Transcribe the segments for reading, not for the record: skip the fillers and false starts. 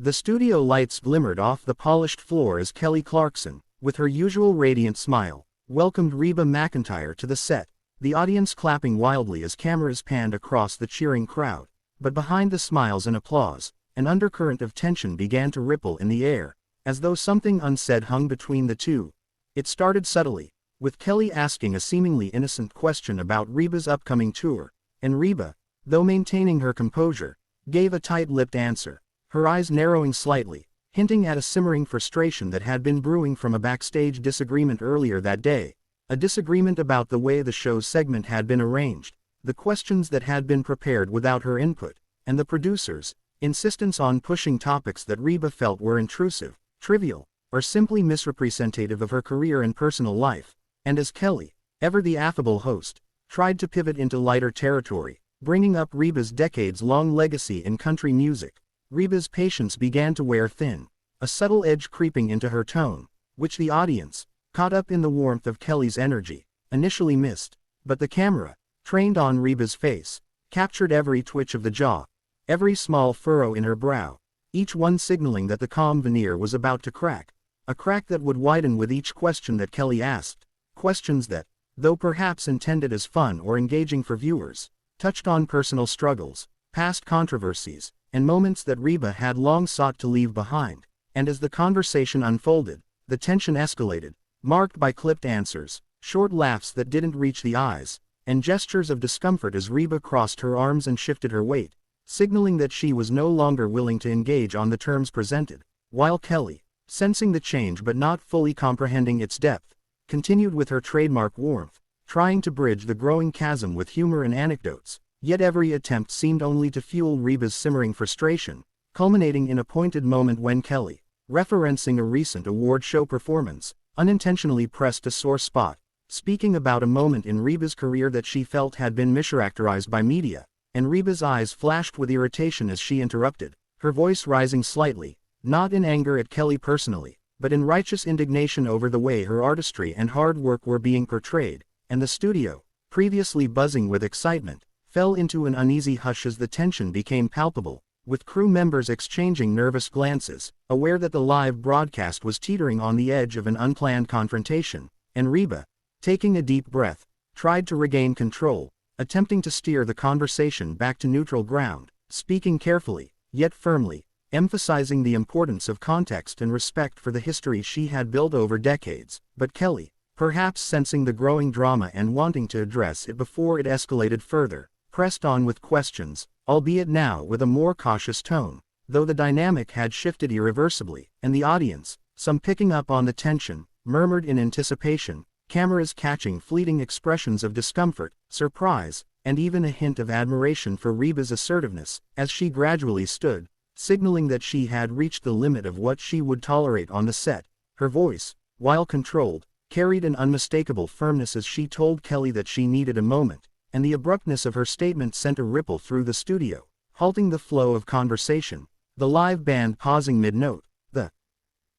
The studio lights glimmered off the polished floor as Kelly Clarkson, with her usual radiant smile, welcomed Reba McEntire to the set, the audience clapping wildly as cameras panned across the cheering crowd. But behind the smiles and applause, an undercurrent of tension began to ripple in the air, as though something unsaid hung between the two. It started subtly, with Kelly asking a seemingly innocent question about Reba's upcoming tour, and Reba, though maintaining her composure, gave a tight-lipped answer, her eyes narrowing slightly, hinting at a simmering frustration that had been brewing from a backstage disagreement earlier that day, a disagreement about the way the show's segment had been arranged, the questions that had been prepared without her input, and the producers' insistence on pushing topics that Reba felt were intrusive, trivial, or simply misrepresentative of her career and personal life. And as Kelly, ever the affable host, tried to pivot into lighter territory, bringing up Reba's decades-long legacy in country music, Reba's patience began to wear thin, a subtle edge creeping into her tone, which the audience, caught up in the warmth of Kelly's energy, initially missed. But the camera, trained on Reba's face, captured every twitch of the jaw, every small furrow in her brow, each one signaling that the calm veneer was about to crack, a crack that would widen with each question that Kelly asked, questions that, though perhaps intended as fun or engaging for viewers, touched on personal struggles, past controversies, and moments that Reba had long sought to leave behind. And as the conversation unfolded, the tension escalated, marked by clipped answers, short laughs that didn't reach the eyes, and gestures of discomfort as Reba crossed her arms and shifted her weight, signaling that she was no longer willing to engage on the terms presented, while Kelly, sensing the change but not fully comprehending its depth, continued with her trademark warmth, trying to bridge the growing chasm with humor and anecdotes. Yet every attempt seemed only to fuel Reba's simmering frustration, culminating in a pointed moment when Kelly, referencing a recent award show performance, unintentionally pressed a sore spot, speaking about a moment in Reba's career that she felt had been mischaracterized by media, and Reba's eyes flashed with irritation as she interrupted, her voice rising slightly, not in anger at Kelly personally, but in righteous indignation over the way her artistry and hard work were being portrayed. And the studio, previously buzzing with excitement, fell into an uneasy hush as the tension became palpable, with crew members exchanging nervous glances, aware that the live broadcast was teetering on the edge of an unplanned confrontation. And Reba, taking a deep breath, tried to regain control, attempting to steer the conversation back to neutral ground, speaking carefully, yet firmly, emphasizing the importance of context and respect for the history she had built over decades. But Kelly, perhaps sensing the growing drama and wanting to address it before it escalated further, pressed on with questions, albeit now with a more cautious tone, though the dynamic had shifted irreversibly, and the audience, some picking up on the tension, murmured in anticipation, cameras catching fleeting expressions of discomfort, surprise, and even a hint of admiration for Reba's assertiveness, as she gradually stood, signaling that she had reached the limit of what she would tolerate on the set. Her voice, while controlled, carried an unmistakable firmness as she told Kelly that she needed a moment, and the abruptness of her statement sent a ripple through the studio, halting the flow of conversation, the live band pausing mid-note, the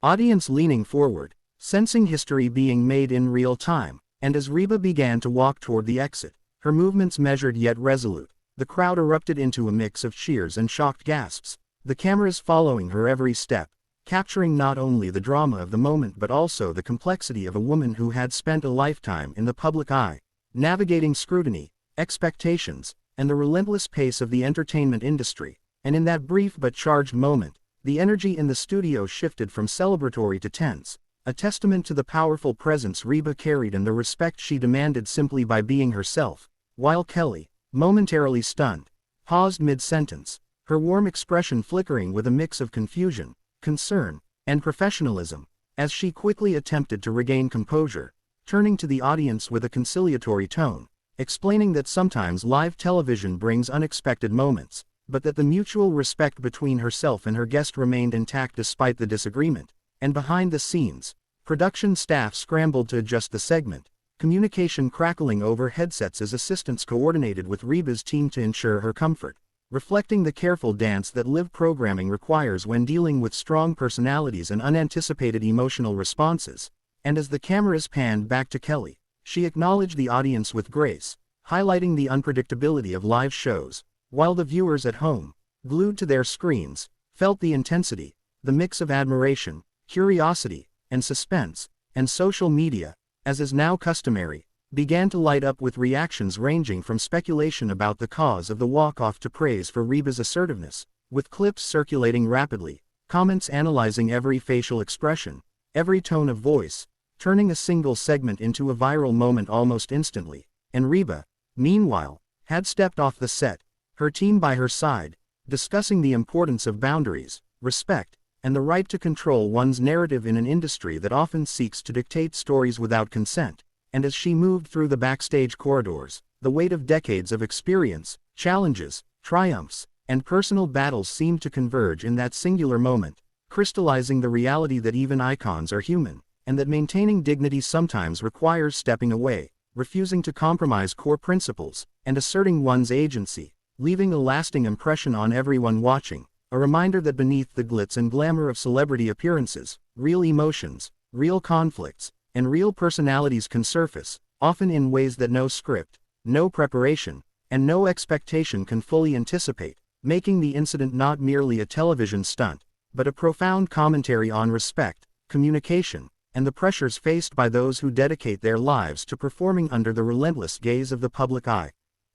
audience leaning forward, sensing history being made in real time. And as Reba began to walk toward the exit, her movements measured yet resolute, the crowd erupted into a mix of cheers and shocked gasps, the cameras following her every step, capturing not only the drama of the moment but also the complexity of a woman who had spent a lifetime in the public eye, navigating scrutiny, expectations, and the relentless pace of the entertainment industry. And in that brief but charged moment, the energy in the studio shifted from celebratory to tense, a testament to the powerful presence Reba carried and the respect she demanded simply by being herself, while Kelly, momentarily stunned, paused mid-sentence, her warm expression flickering with a mix of confusion, concern, and professionalism, as she quickly attempted to regain composure, turning to the audience with a conciliatory tone, explaining that sometimes live television brings unexpected moments, but that the mutual respect between herself and her guest remained intact despite the disagreement. And behind the scenes, production staff scrambled to adjust the segment, communication crackling over headsets as assistants coordinated with Reba's team to ensure her comfort, reflecting the careful dance that live programming requires when dealing with strong personalities and unanticipated emotional responses. And as the cameras panned back to Kelly, she acknowledged the audience with grace, highlighting the unpredictability of live shows, while the viewers at home, glued to their screens, felt the intensity, the mix of admiration, curiosity, and suspense, and social media, as is now customary, began to light up with reactions ranging from speculation about the cause of the walk-off to praise for Reba's assertiveness, with clips circulating rapidly, comments analyzing every facial expression, every tone of voice, turning a single segment into a viral moment almost instantly, and Reba, meanwhile, had stepped off the set, her team by her side, discussing the importance of boundaries, respect, and the right to control one's narrative in an industry that often seeks to dictate stories without consent. And as she moved through the backstage corridors, the weight of decades of experience, challenges, triumphs, and personal battles seemed to converge in that singular moment, crystallizing the reality that even icons are human, and that maintaining dignity sometimes requires stepping away, refusing to compromise core principles, and asserting one's agency, leaving a lasting impression on everyone watching, a reminder that beneath the glitz and glamour of celebrity appearances, real emotions, real conflicts, and real personalities can surface, often in ways that no script, no preparation, and no expectation can fully anticipate, making the incident not merely a television stunt, but a profound commentary on respect, communication, and the pressures faced by those who dedicate their lives to performing under the relentless gaze of the public eye.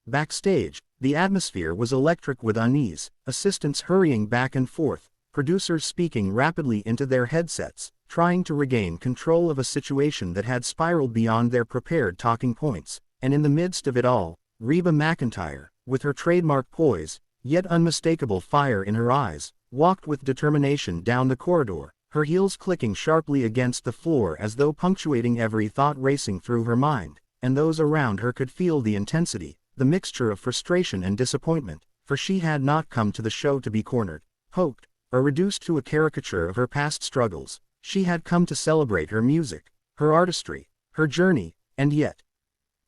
Backstage, the atmosphere was electric with unease, assistants hurrying back and forth, producers speaking rapidly into their headsets, trying to regain control of a situation that had spiraled beyond their prepared talking points, and in the midst of it all, Reba McEntire, with her trademark poise, yet unmistakable fire in her eyes, walked with determination down the corridor, her heels clicking sharply against the floor as though punctuating every thought racing through her mind, and those around her could feel the intensity, the mixture of frustration and disappointment, for she had not come to the show to be cornered, poked, or reduced to a caricature of her past struggles. She had come to celebrate her music, her artistry, her journey, and yet,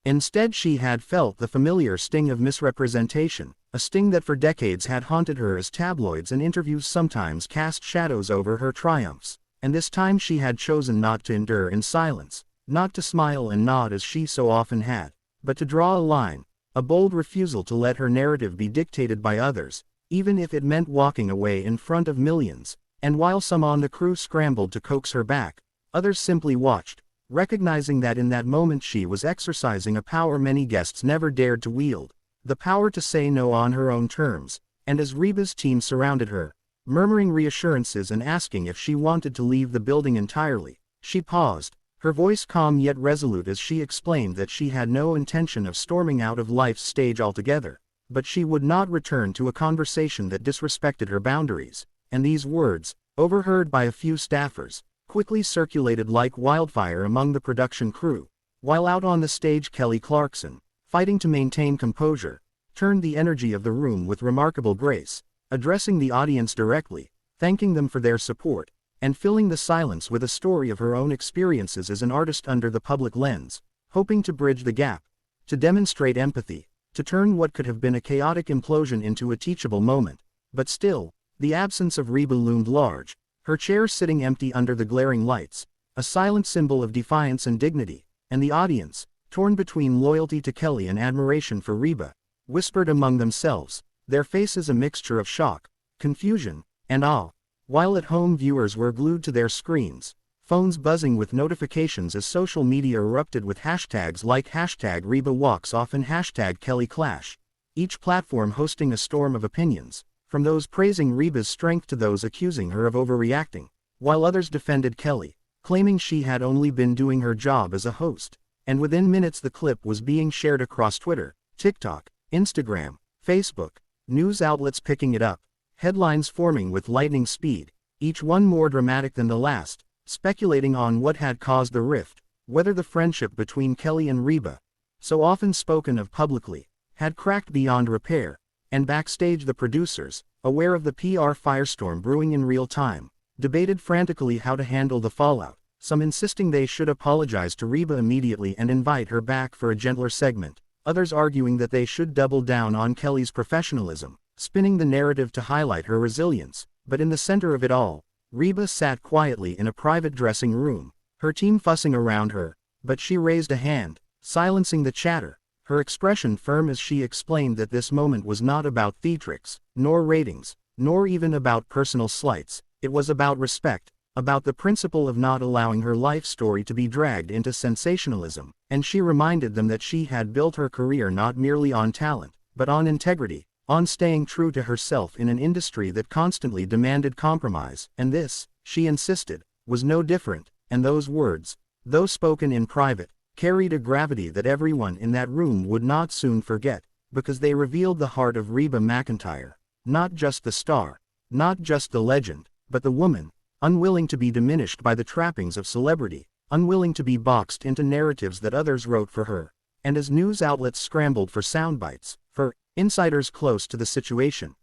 instead she had felt the familiar sting of misrepresentation, a sting that for decades had haunted her as tabloids and interviews sometimes cast shadows over her triumphs, and this time she had chosen not to endure in silence, not to smile and nod as she so often had, but to draw a line, a bold refusal to let her narrative be dictated by others, even if it meant walking away in front of millions. And while some on the crew scrambled to coax her back, others simply watched, recognizing that in that moment she was exercising a power many guests never dared to wield, the power to say no on her own terms. And as Reba's team surrounded her, murmuring reassurances and asking if she wanted to leave the building entirely, she paused, her voice calm yet resolute as she explained that she had no intention of storming out of life's stage altogether, but she would not return to a conversation that disrespected her boundaries. And these words, overheard by a few staffers, quickly circulated like wildfire among the production crew, while out on the stage Kelly Clarkson, fighting to maintain composure, turned the energy of the room with remarkable grace, addressing the audience directly, thanking them for their support, and filling the silence with a story of her own experiences as an artist under the public lens, hoping to bridge the gap, to demonstrate empathy, to turn what could have been a chaotic implosion into a teachable moment. But still, the absence of Reba loomed large, her chair sitting empty under the glaring lights, a silent symbol of defiance and dignity, and the audience, torn between loyalty to Kelly and admiration for Reba, whispered among themselves, their faces a mixture of shock, confusion, and awe, while at home viewers were glued to their screens, phones buzzing with notifications as social media erupted with hashtags like #RebaWalksOff and #KellyClash, each platform hosting a storm of opinions, from those praising Reba's strength to those accusing her of overreacting, while others defended Kelly, claiming she had only been doing her job as a host. And within minutes the clip was being shared across Twitter, TikTok, Instagram, Facebook, news outlets picking it up, headlines forming with lightning speed, each one more dramatic than the last, speculating on what had caused the rift, whether the friendship between Kelly and Reba, so often spoken of publicly, had cracked beyond repair. And backstage the producers, aware of the PR firestorm brewing in real time, debated frantically how to handle the fallout, some insisting they should apologize to Reba immediately and invite her back for a gentler segment, others arguing that they should double down on Kelly's professionalism, spinning the narrative to highlight her resilience. But in the center of it all, Reba sat quietly in a private dressing room, her team fussing around her, but she raised a hand, silencing the chatter, her expression firm as she explained that this moment was not about theatrics, nor ratings, nor even about personal slights. It was about respect, about the principle of not allowing her life story to be dragged into sensationalism, and she reminded them that she had built her career not merely on talent, but on integrity, on staying true to herself in an industry that constantly demanded compromise, and this, she insisted, was no different, and those words, though spoken in private, carried a gravity that everyone in that room would not soon forget, because they revealed the heart of Reba McEntire, not just the star, not just the legend, but the woman, unwilling to be diminished by the trappings of celebrity, unwilling to be boxed into narratives that others wrote for her, and as news outlets scrambled for soundbites, for insiders close to the situation.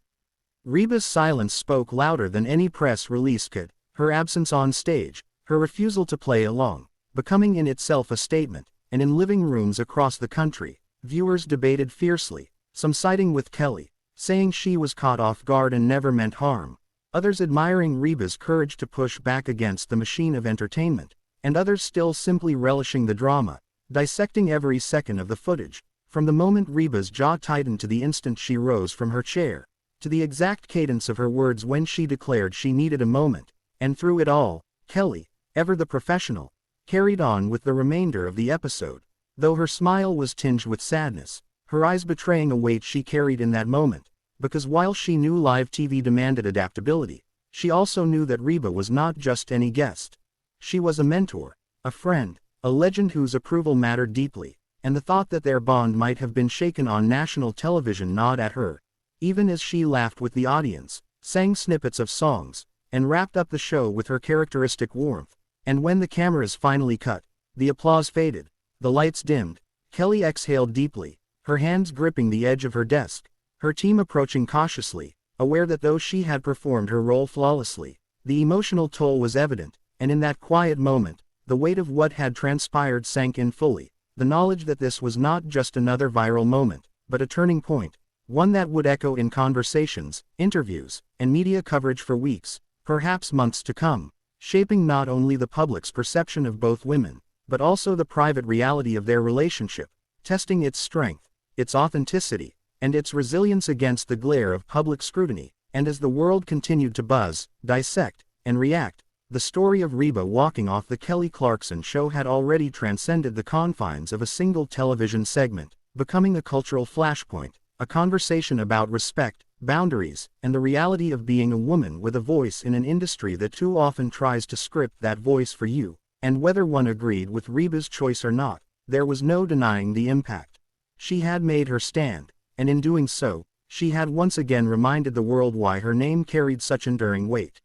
Reba's silence spoke louder than any press release could, her absence on stage, her refusal to play along, becoming in itself a statement, and in living rooms across the country, viewers debated fiercely, some siding with Kelly, saying she was caught off guard and never meant harm, others admiring Reba's courage to push back against the machine of entertainment, and others still simply relishing the drama, dissecting every second of the footage, from the moment Reba's jaw tightened to the instant she rose from her chair, to the exact cadence of her words when she declared she needed a moment, and through it all, Kelly, ever the professional, carried on with the remainder of the episode, though her smile was tinged with sadness, her eyes betraying a weight she carried in that moment, because while she knew live TV demanded adaptability, she also knew that Reba was not just any guest. She was a mentor, a friend, a legend whose approval mattered deeply, and the thought that their bond might have been shaken on national television gnawed at her, even as she laughed with the audience, sang snippets of songs, and wrapped up the show with her characteristic warmth. And when the cameras finally cut, the applause faded, the lights dimmed, Kelly exhaled deeply, her hands gripping the edge of her desk, her team approaching cautiously, aware that though she had performed her role flawlessly, the emotional toll was evident, and in that quiet moment, the weight of what had transpired sank in fully, the knowledge that this was not just another viral moment, but a turning point, one that would echo in conversations, interviews, and media coverage for weeks, perhaps months to come, shaping not only the public's perception of both women, but also the private reality of their relationship, testing its strength, its authenticity, and its resilience against the glare of public scrutiny. And as the world continued to buzz, dissect, and react, the story of Reba walking off the Kelly Clarkson show had already transcended the confines of a single television segment, becoming a cultural flashpoint, a conversation about respect, boundaries, and the reality of being a woman with a voice in an industry that too often tries to script that voice for you. And whether one agreed with Reba's choice or not, there was no denying the impact. She had made her stand, and in doing so, she had once again reminded the world why her name carried such enduring weight.